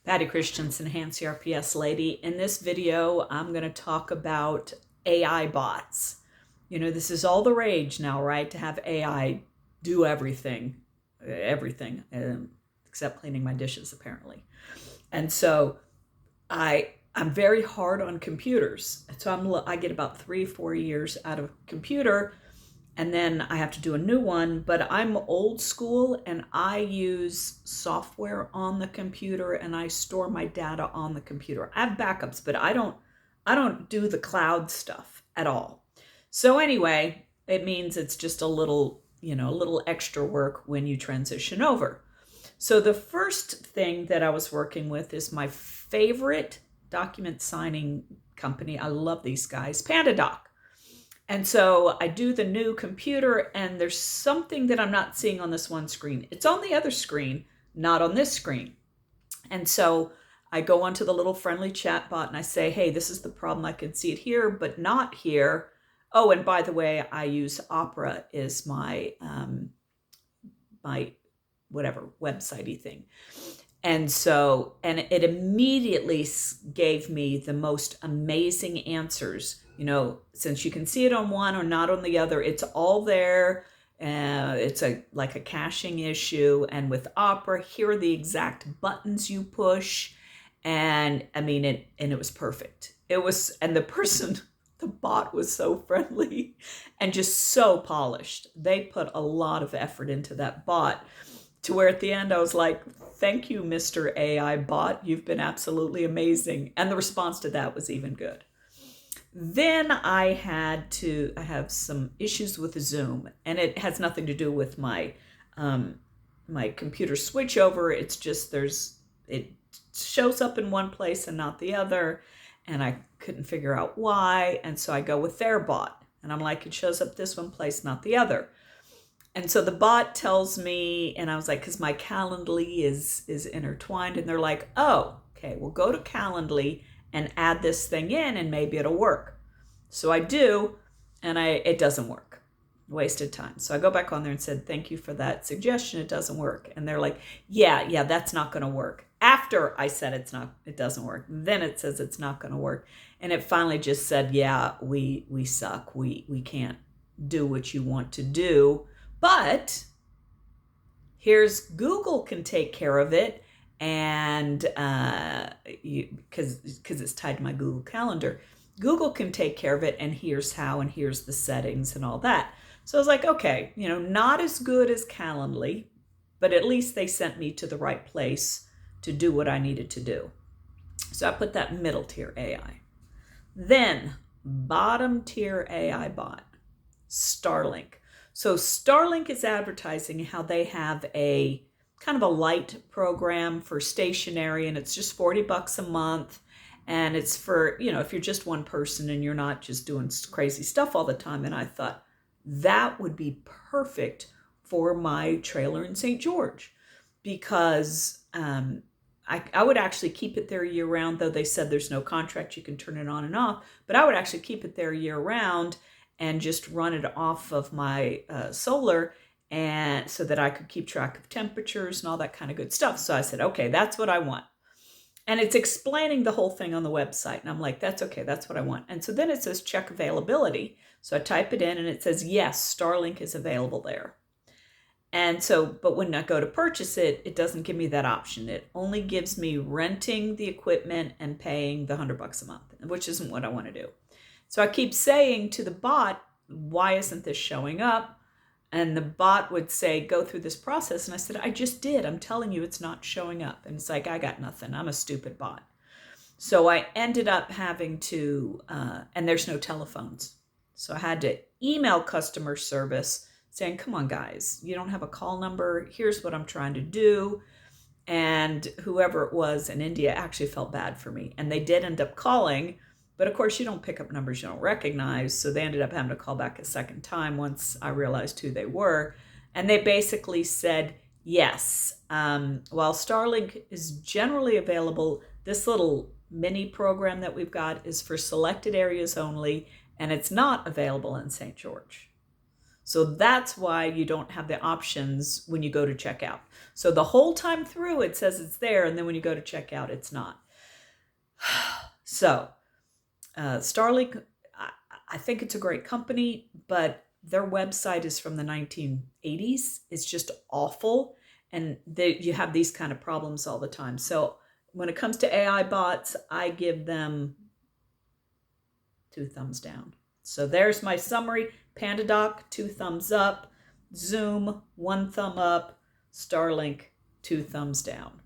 Patty Christensen, Hand CRPS lady. In this video, I'm going to talk about AI bots. You know, this is all the rage now, right? To have AI do everything, except cleaning my dishes, apparently. And so I'm very hard on computers. So I get about 3-4 years out of a computer, and then I have to do a new one, but I'm old school and I use software on the computer and I store my data on the computer. I have backups, but I don't do the cloud stuff at all. So anyway, it means it's just a little extra work when you transition over. So the first thing that I was working with is my favorite document signing company. I love these guys, PandaDoc. And so I do the new computer, and there's something that I'm not seeing on this one screen. It's on the other screen, not on this screen. And so I go onto the little friendly chat bot and I say, hey, this is the problem. I can see it here, but not here. Oh, and by the way, I use Opera as my whatever website-y thing. And it immediately gave me the most amazing answers. You know, since you can see it on one or not on the other, it's all there. It's like a caching issue. And with Opera, here are the exact buttons you push. And I mean, it was perfect. And the bot was so friendly and just so polished. They put a lot of effort into that bot, to where at the end I was like, thank you, Mr. AI bot. You've been absolutely amazing. And the response to that was even good. Then I have some issues with Zoom, and it has nothing to do with my computer switchover. It's just it shows up in one place and not the other, and I couldn't figure out why. And so I go with their bot, and I'm like, it shows up this one place, not the other. And so the bot tells me, and I was like, because my Calendly is intertwined, and they're like, oh, okay, we'll go to Calendly and add this thing in, and maybe it'll work. So I do, and it doesn't work. Wasted time. So I go back on there and said, thank you for that suggestion. It doesn't work. And they're like, yeah, that's not going to work. After I said it doesn't work, then it says it's not going to work. And it finally just said, yeah, we suck. We can't do what you want to do. But here's Google can take care of it, and because it's tied to my Google Calendar, Google can take care of it, and here's how, and here's the settings and all that. So I was like, okay, not as good as Calendly, but at least they sent me to the right place to do what I needed to do. So I put that middle tier AI. Then bottom tier AI bot, Starlink. So Starlink is advertising how they have a kind of a light program for stationary, and it's just $40 a month. And it's for, if you're just one person and you're not just doing crazy stuff all the time. And I thought that would be perfect for my trailer in St. George, because I would actually keep it there year round, though they said there's no contract, you can turn it on and off. But I would actually keep it there year round and just run it off of my solar, and so that I could keep track of temperatures and all that kind of good stuff. So I said, okay, that's what I want. And it's explaining the whole thing on the website. And I'm like, that's okay, that's what I want. And so then it says check availability. So I type it in and it says, yes, Starlink is available there. And so, but when I go to purchase it, it doesn't give me that option. It only gives me renting the equipment and paying the $100 a month, which isn't what I want to do. So I keep saying to the bot, why isn't this showing up? And the bot would say, go through this process. And I said, I just did. I'm telling you, it's not showing up. And it's like, I got nothing. I'm a stupid bot. So I ended up having to, and there's no telephones. So I had to email customer service saying, come on, guys, you don't have a call number. Here's what I'm trying to do. And whoever it was in India actually felt bad for me. And they did end up calling. But of course, you don't pick up numbers you don't recognize. So they ended up having to call back a second time once I realized who they were. And they basically said, yes, while Starlink is generally available, this little mini program that we've got is for selected areas only, and it's not available in St. George. So that's why you don't have the options when you go to checkout. So the whole time through, it says it's there, and then when you go to checkout, it's not. So Starlink, I think it's a great company, but their website is from the 1980s. It's just awful. And you have these kind of problems all the time. So when it comes to AI bots, I give them 2 thumbs down. So there's my summary. PandaDoc, 2 thumbs up. Zoom, 1 thumb up. Starlink, 2 thumbs down.